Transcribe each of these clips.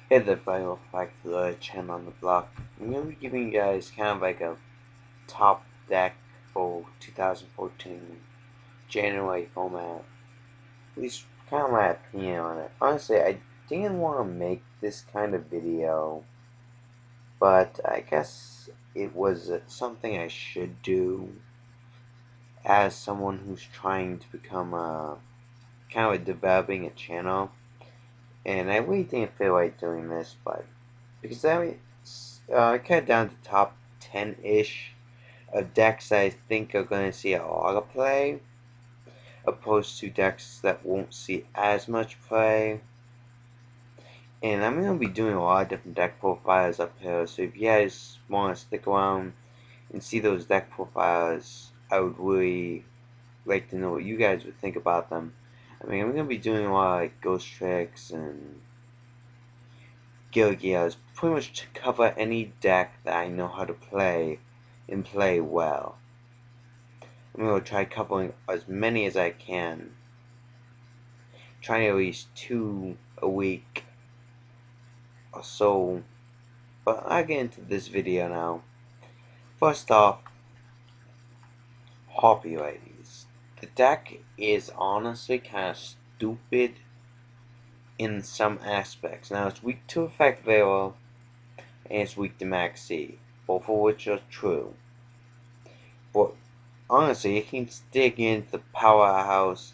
Hey there, everybody, welcome back to the channel on the block. I'm going to be giving you guys kind of like a top deck for 2014 January format. At least kind of my opinion on it. Honestly, I didn't want to make this kind of video, but I guess it was something I should do as someone who's trying to become kind of developing a channel. And I really didn't feel like doing this, but because I cut down to top 10-ish of decks that I think are going to see a lot of play, opposed to decks that won't see as much play. And I'm going to be doing a lot of different deck profiles up here, so if you guys want to stick around and see those deck profiles, I would really like to know what you guys would think about them. I mean, I'm going to be doing a lot of like Ghost Tricks and Yugioh is pretty much to cover any deck that I know how to play and play well. I'm going to try covering as many as I can, trying at least 2 a week or so, but I'll get into this video now. First off, Harpy Ladies. The deck is honestly kind of stupid in some aspects. Now, it's weak to Effect Veiler, and it's weak to Maxi, both of which are true. But honestly, it can stick into the powerhouse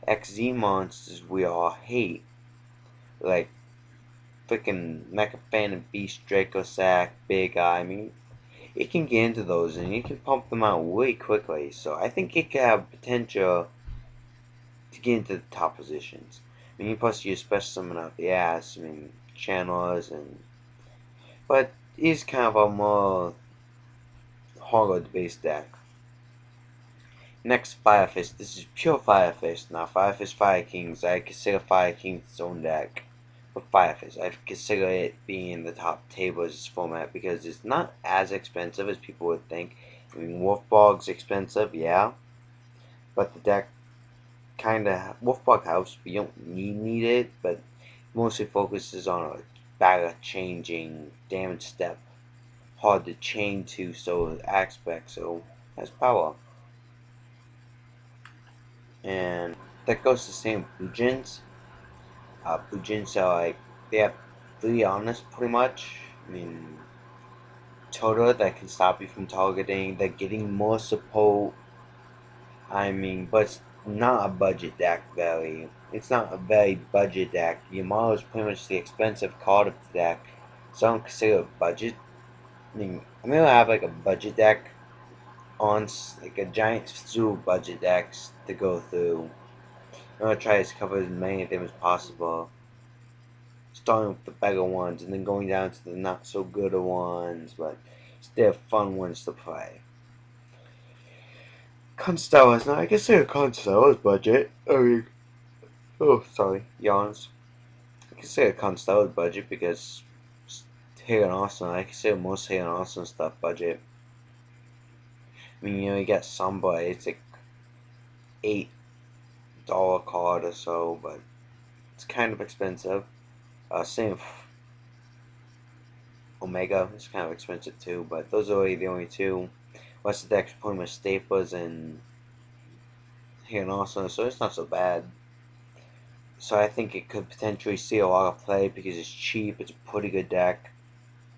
XZ monsters we all hate, like freaking Mecha Phantom Beast, Draco Sack, Big Eye. I mean, it can get into those and you can pump them out really quickly. So I think it could have potential to get into the top positions. I mean, plus you special summon out the ass. I mean, channelers and but it's kind of a more hard based deck. Next, Fire Fist. This is pure Fire Fist. Now, Fire Fist Fire Kings, I consider Fire Kings its own deck. But Fire Fist, I consider it being in the top table as this format because it's not as expensive as people would think. I mean, Wolfbog's expensive, yeah. But the deck kinda, Wolfbog helps, but you don't need it. But mostly focuses on a battle changing damage step. Hard to chain to, so aspect, so has power. And that goes the same with Blue Blue are like, they have 3 honest pretty much. I mean, total that can stop you from targeting, they're getting more support. I mean, but it's not a budget deck very. It's not a very budget deck. Yamato is pretty much the expensive card of the deck. So I don't consider it budget. I mean, I'm gonna have like a budget deck on like a giant slew of budget decks to go through. I'm gonna try to cover as many of them as possible, starting with the better ones and then going down to the not so good ones, but still fun ones to play. Constella's now I can say a Constella's budget. I mean, oh sorry, yawns. I can say a Constella's budget because Hagen Austin. I can say most Hagen Austin stuff budget. I mean, you get some, but it's like $8 card or so, but it's kind of expensive. Same with Omega. It's kind of expensive too, but those are really the only two. What's the deck's pretty much Staples and here and also, so it's not so bad. So I think it could potentially see a lot of play because it's cheap. It's a pretty good deck.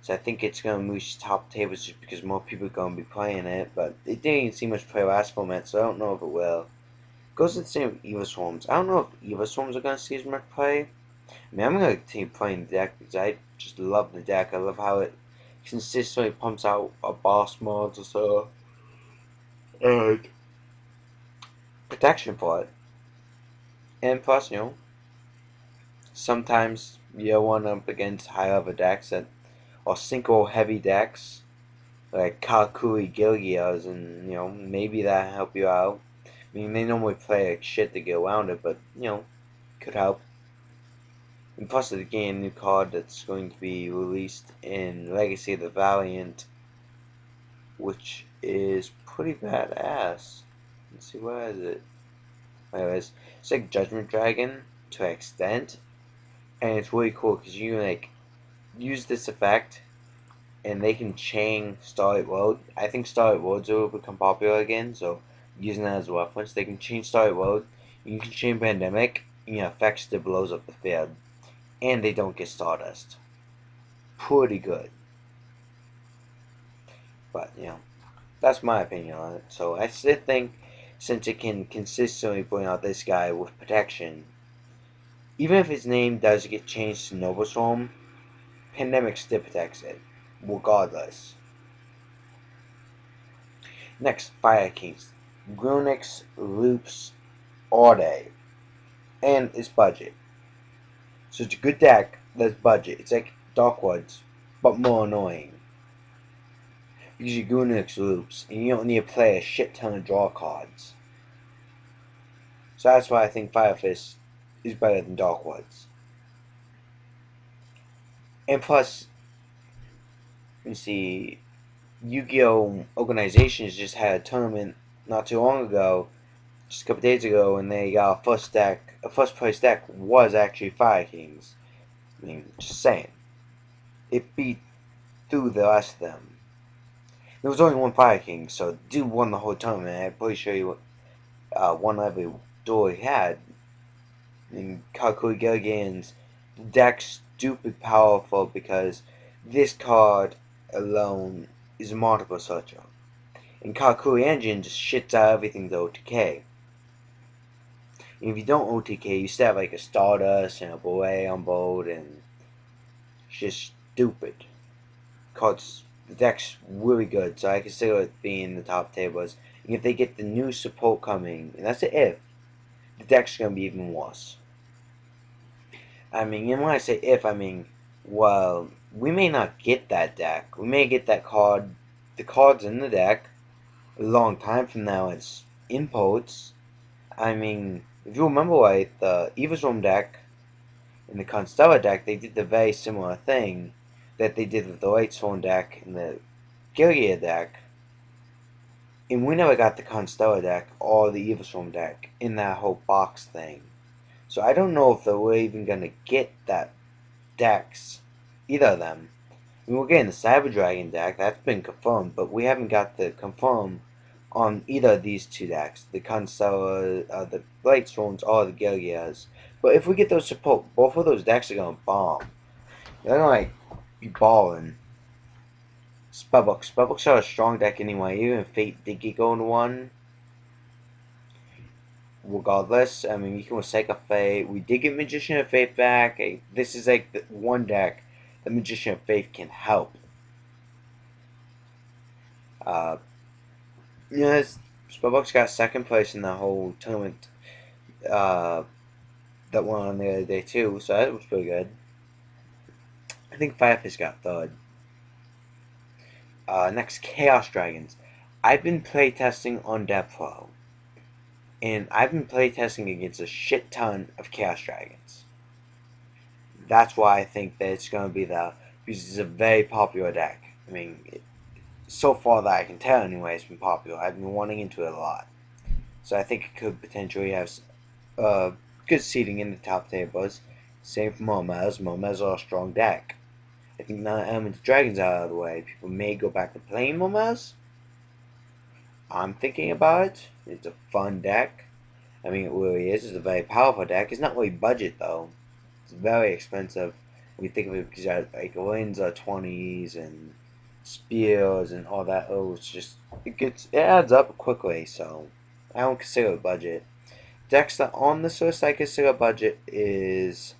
So I think it's gonna move to top tables just because more people are gonna be playing it. But it didn't see much play last format, so I don't know if it will. Goes to the same with Eva Swarms. I don't know if Eva Swarms are gonna see as much play. I mean, I'm gonna continue playing the deck because I just love the deck. I love how it consistently pumps out a boss mods or so. And protection for it. And plus, sometimes you run up against high level decks that or synchro heavy decks like Kalkui Gilgias, and maybe that help you out. I mean, they normally play like shit to get around it, but could help. And plus, the game new card that's going to be released in Legacy of the Valiant, which is pretty badass. Let's see, where is it? Anyways, it's like Judgment Dragon to an extent, and it's really cool because you can like use this effect and they can chain Starlight Road. I think Starlight Roads will become popular again, so using that as a reference, they can chain Starlight Road, you can chain Pandemic, and it affects the blows up the field, and they don't get Stardust. Pretty good. But, that's my opinion on it. So I still think since it can consistently bring out this guy with protection, even if his name does get changed to Nova Storm, Pandemic still protects it, regardless. Next, Fire Kings. Grunix loops all day, and it's budget. So it's a good deck that's budget. It's like Darkwoods, but more annoying. Because your Grunix loops, and you don't need to play a shit ton of draw cards. So that's why I think Fire Fist is better than Darkwoods. And plus, you see, Yu-Gi-Oh! Organizations just had a tournament not too long ago, just a couple days ago, and they got a first place deck was actually Fire Kings. I mean, just saying. It beat through the rest of them. There was only one Fire King, so dude won the whole tournament. I'm pretty sure he won every duel he had. And Kakui Gilligan's deck's stupid powerful because this card alone is a multiple searcher. And Kakui Engine just shits out everything to OTK. And if you don't OTK, you still have like a Stardust and a Boy on board, and it's just stupid. Card's the deck's really good, so I consider it being in the top tables. And if they get the new support coming, and that's the if, the deck's gonna be even worse. I mean, and when I say if, I mean, well, we may not get that deck. We may get that card, the cards in the deck, a long time from now as imports. I mean, if you remember right, the Evilstorm deck and the Constella deck, they did the very similar thing that they did with the Lightstorm deck and the Gilead deck. And we never got the Constella deck or the Evilstorm deck in that whole box thing. So I don't know if we're even going to get that decks, either of them. I mean, we're getting the Cyber Dragon deck, that's been confirmed, but we haven't got the confirm on either of these two decks, the Constella, the Lightstorms, or the Gileads. But if we get those support, both of those decks are going to bomb. They're going to, be balling. Spellbooks are a strong deck anyway, even if Fate did get going one. Regardless, I mean, you can Forsake a Fate. We did get Magician of Faith back. This is like the one deck that Magician of Faith can help. Uh, Spellbooks got second place in the whole tournament that went on the other day too, so that was pretty good. I think Firefish got third. Next, Chaos Dragons. I've been playtesting on Pro, and I've been playtesting against a shit ton of Chaos Dragons. That's why I think that it's going to be because it's a very popular deck. I mean, so far that I can tell anyway, it's been popular. I've been running into it a lot. So I think it could potentially have good seating in the top tables. Same for Momez. Momez are a strong deck. I think now that Element Dragon's out of the way, people may go back to playing Momez. I'm thinking about it. It's a fun deck. I mean, it really is. It's a very powerful deck. It's not really budget, though. It's very expensive. When you think of it, because like lanes are 20s and spears and all that. Oh, it adds up quickly. So I don't consider it budget. Decks that on this list I consider budget is,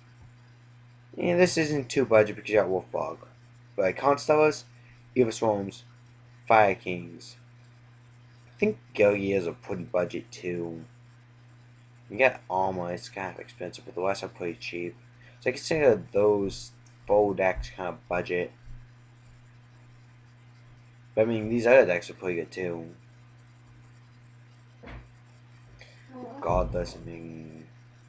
this isn't too budget because you got Wolfbog, but like Constellas, Eva Swarms, Fire Kings. I think Gilgias are pretty budget too. You got Alma, it's kind of expensive, but the rest are pretty cheap. So I consider those full decks kind of budget. But I mean, these other decks are pretty good too. Godless, I mean,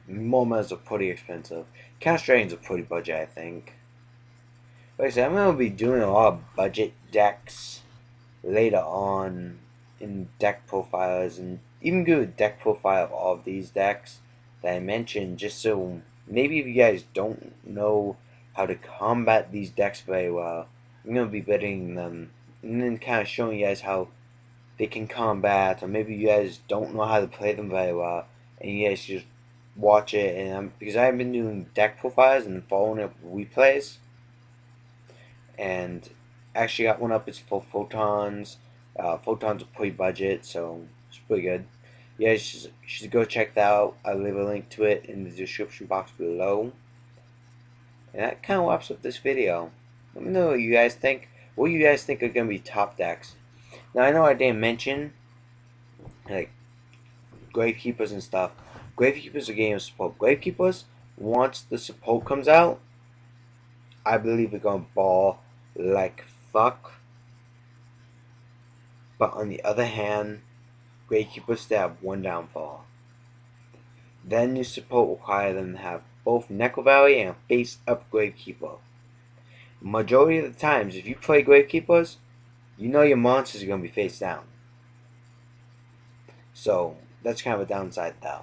Momas are pretty expensive. Chaos Dragons are pretty budget, I think. Like I said, I'm going to be doing a lot of budget decks later on in deck profiles, and even do a deck profile of all of these decks that I mentioned, just so maybe if you guys don't know how to combat these decks very well. I'm gonna be betting them and then kind of showing you guys how they can combat, or maybe you guys don't know how to play them very well, and you guys just watch it. And because I've been doing deck profiles and following up replays, and actually got one up. It's for photons. Photons are pretty budget, so it's pretty good. Yeah, you should go check that out. I'll leave a link to it in the description box below. And that kind of wraps up this video. Let me know what you guys think. What you guys think are going to be top decks. Now, I know I didn't mention, like, Gravekeepers and stuff. Gravekeepers are getting support. Gravekeepers, once the support comes out, I believe they're going to ball like fuck. But on the other hand, Gravekeepers they have one downfall. Then your support require them to have both Necro Valley and a face up Gravekeeper. Majority of the times, if you play Gravekeepers, you know your monsters are going to be face down. So that's kind of a downside though.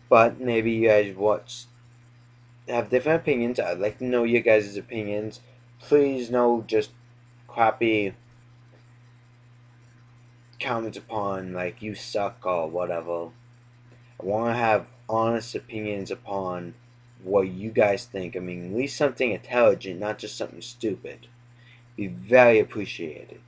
But maybe you guys have different opinions. I'd like to know your guys' opinions. Please no just crappy comments upon like you suck or whatever. I want to have honest opinions upon what you guys think. I mean, at least something intelligent, not just something stupid. Be very appreciated.